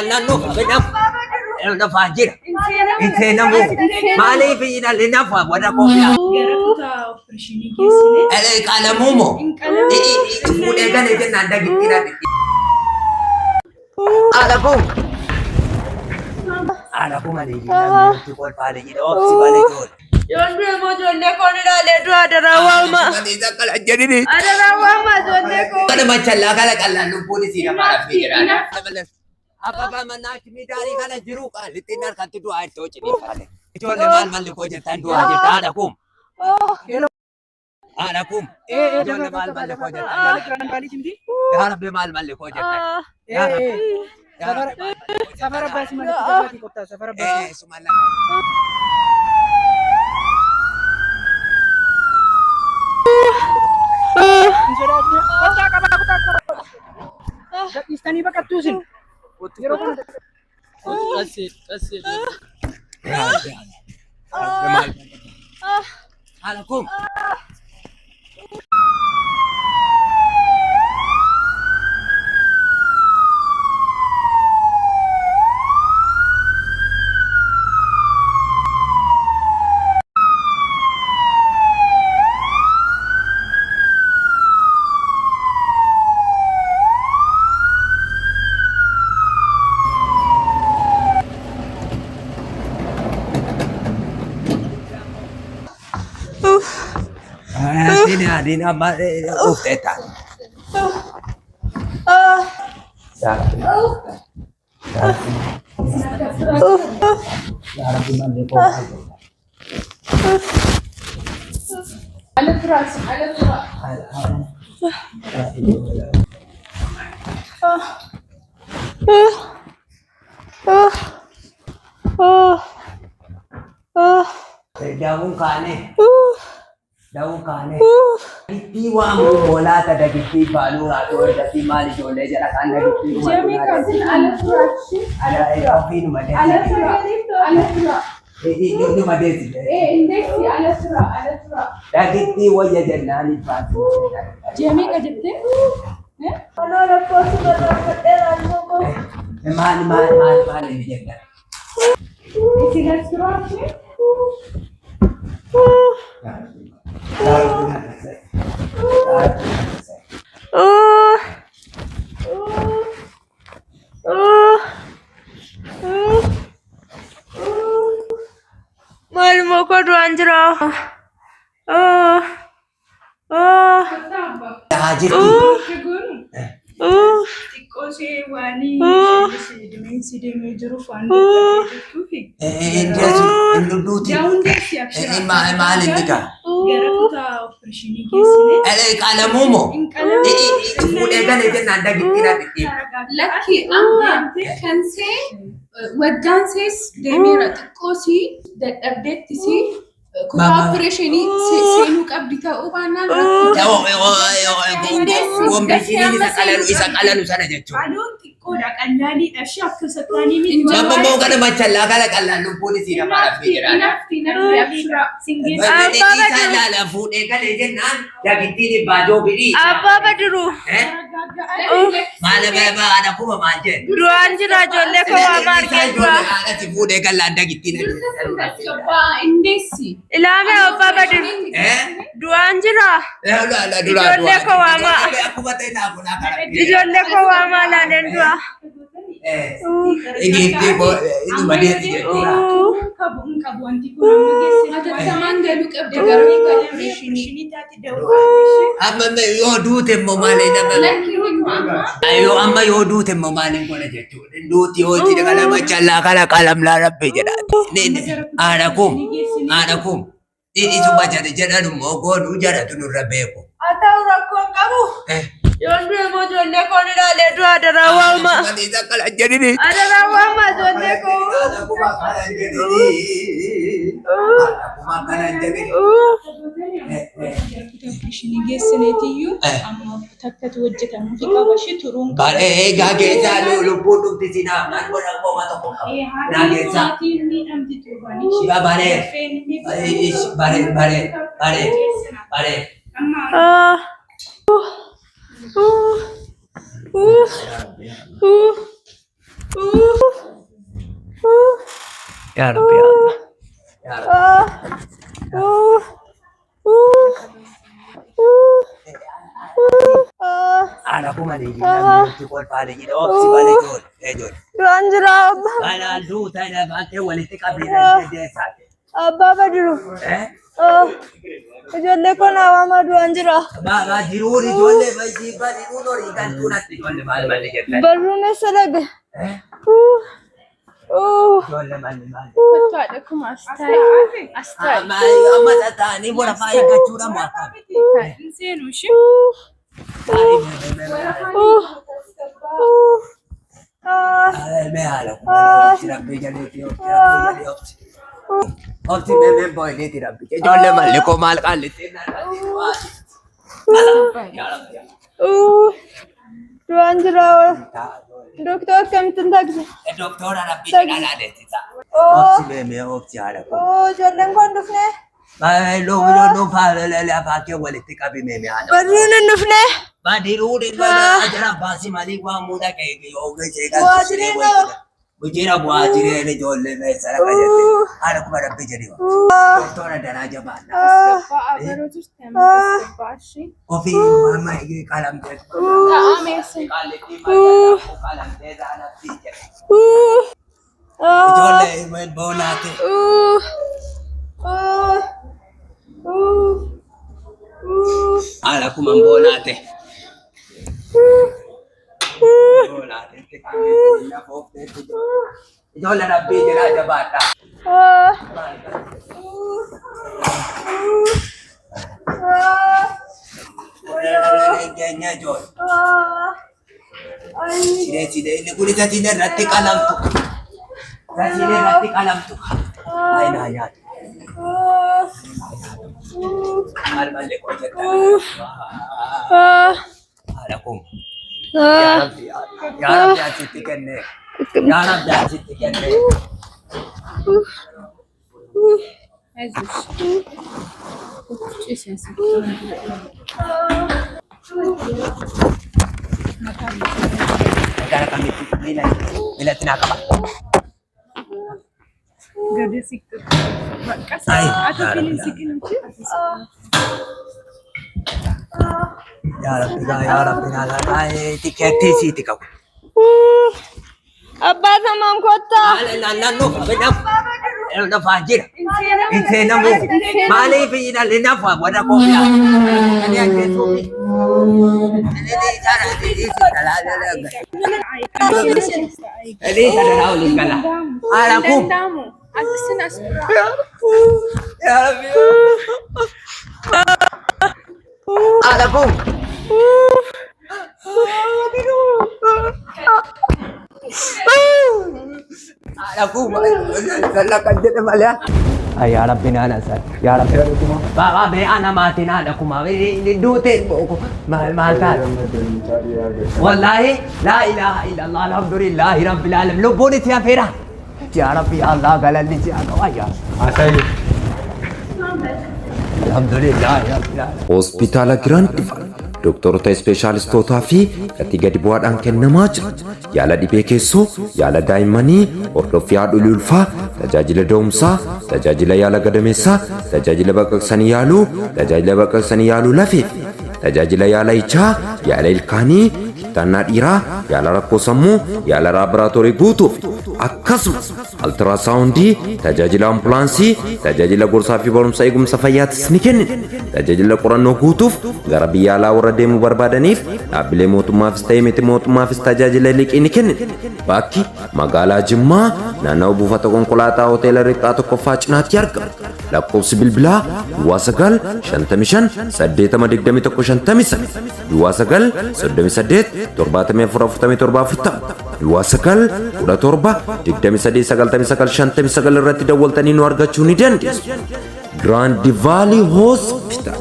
naannoo lafaa jira. Intee namoo maaliif linafa warra koofiyyaa. Gara kutaa opereeshinii geessine. Qalamuumoo fuudhee galee jennaan dagittiidha. Alakum alayhi kolfaalee jedha oobsi balee joole. Joollee immoo joollee koon ilaalee du'a adaraawwaama. Adaraawwaama joollee koon. Kana machallaa kana qallaan lubbuun isii namaa rafii jedha. Abbaa mannaatti midhaanii kana jiru qaalitti harkatti du'aa itti hojjeteeffate. Ijoollee maal malli koo jettan du'aa jetta haadhakum. Haadhakum. Ijoollee maal malli koo jettan. Harabbe maal malli koo jettan. Safara basi mana kota safara basi. Sumala. Kota kota. Istani bakat tusin. Asyik. Haadhakum. Sini adin apa tetan. Daun kane. Daun kane. Iwa mo bola ta da gitti balu rato da ti mali jole jara kan da gitti. Jami kasin alafurachi. Alafin made. Alafura. Ini made. Indeksi alafura. Da gitti waya jannani fatu. Jami ka jette? Ano na po sa pagkakataon mo ko? Mali jetta. Isi alafurachi. Malmo ko Ranjra. Tikose wani si demi jiru fani. Mali nika. Gara kutaa opereeshinii geessine. Qalamuumoo fuudhee galee jennaan dagittiidha. Lakki amma kan see waddaan sees deemeera xiqqoosii dadhabdeettisii kutaa opereeshinii seenuu qabdi ta'uu baannaan Wombisiin isa qalalu sana jechuudha. Aduun xiqqoodha qallaaliidha ishee akka sattaanii miti. Amma immoo kana machallaa kana qallaan lubbuun isii namaa rafii jedha. Inafti abshura singeessa. Isa ilaala fuudhee galee jennaan dagittiin baajoo birii. Abbaa Badiru. Maal haadha kuma maal jedhu. Du'aan jira ijoollee koo waa maargee dura. Haadhati fuudhee gallaan dagittiin. Indeessi. Ilaame Abbaa Badiru. Du'aan jira. Ijoollee koo waa maa. Ijoollee koo waa maa laaleen du'a. Yoo duute immoo maali nama yoo amma yoo duute immoo maaliin godha jechuudha. Duuti yoo jira kana machallaa kana qalamlaa rabbi jedha. Haadha kum isuma jedhan immoo goonuu jaratu nurra beeku. Ata'u rakkoon qabu. Joollee immoo joollee koon ilaalee du'a adaraawwaama. Adaraawwaama joollee koo. Opereeshinii geessineetiyyuu amma takkatu hojjetamuufi qaba ishee turuun qaba. Egaa keessaa lubbuun dhumti sinaa maal godha qooma tokko qaba. Naa keessaa. Haatiin miidhamti turbanii. Shiba baree. Baree. يا رب يا الله يا رب أنا كم لي تقول بالي كده أوكسي بالي جول جول رانجراب أنا الروت أنا بانك ولي تقبل الجسد أبا بدرو جولة كنا وما رانجرا ما جروري جولة بيجي بالي نوري كان تونات جولة مال مال كده برونة سلق جولة مال مال كنت أدكم أستاذ ما أما تاني ولا فايق كشورا ما كان إنسان وشو ما على ربي جليتي أوكسي मैं boy नहीं थी रब्बी के जोले मल्ले को माल का लेते ना रंजरा डॉक्टर कम तंदा डॉक्टर रब्बी डाला देती था ऑक्सी में ऑक्सी आ रहा जोले कौन दुखने मैं लोग फाले ले बाकी वाले थे कभी में आ बरूने दुखने बादी रूट इन अजरा बासी मालिक वहाँ मुदा कहेगी होगे चेगा मुझे ना बुआजिरे ने जोले में सारा कर देते आने को बड़ा बिजली हो डॉक्टर ने डरा जबान ओफी मामा ये कालम दे कालम दे जाना ठीक है जोले में बोलाते आला कुम बोलाते जोले रब्बी जरा जबाता गenya jol side ini kulit side rati kalam tu side rati kalam tu ay na ya mal mal le ko jata alakum ya rabbi ya chitti kenne ya rabbi ya chitti kenne Negara kami nilai tenaga pak. Gede sikit. Ay, Atau pilih sikit nanti. Ya Rabbi nala ay tiketi si tikaw. Abba tamam kota. No, benam. Na fajir. Inte na mo. Mali fi na lina fa wala ko ya. Ani ang keso ni. Ani tara di sala la. Ani tara na uli kala. Ala ko. Ya Rabbi. Ala ko. Aku salah kajet malah. Ya Rabbi nana sir. Ya Rabbi. Baba be ana mati nana kuma. Ini dute ko mal ka. Wallahi la ilaha illallah alhamdulillah rabbil alamin. Lo bone thya fera. Ya Rabbi Allah galal ni jaga ya. Asai. Alhamdulillah rabbil alamin. Hospitaala Giraandifaa doktoroota ispeeshaalistootaa fi gatii gadi bu'aadhaan kennamaa jira. Yaala dhibee keessoo, yaala daa'immanii, hordoffii haadholii ulfaa, tajaajila da'umsaa, tajaajila yaala gadameessaa, tajaajila baqaqsanii yaaluu lafee, tajaajila yaala ijaa, yaala ilkaanii, kittaannaa dhiiraa, yaala rakkoo sammuu, yaala laaboraatoorii guutuuf akkasumas altiraasaawundii, tajaajila ambulaansii, tajaajila gorsaa fi barumsa eegumsa fayyaatis ni kennina. Tajaajila qorannoo guutuuf gara biyya alaa warra deemuu barbaadaniif dhaabbilee mootummaafis ta'ee miti mootummaafis tajaajila liqii ni kennina. Bakki magaalaa Jimmaa naannawaa buufata konkolaataa hoteela Riqqaa Tokkoffaa cinaatti argama. Lakkoofsi bilbilaa 9-5-8-21-59 9-9-38-74-47 9-9-17-23-99 irratti dawwaltanii nu argachuu ni dandeessu. Grand Valley Hospital.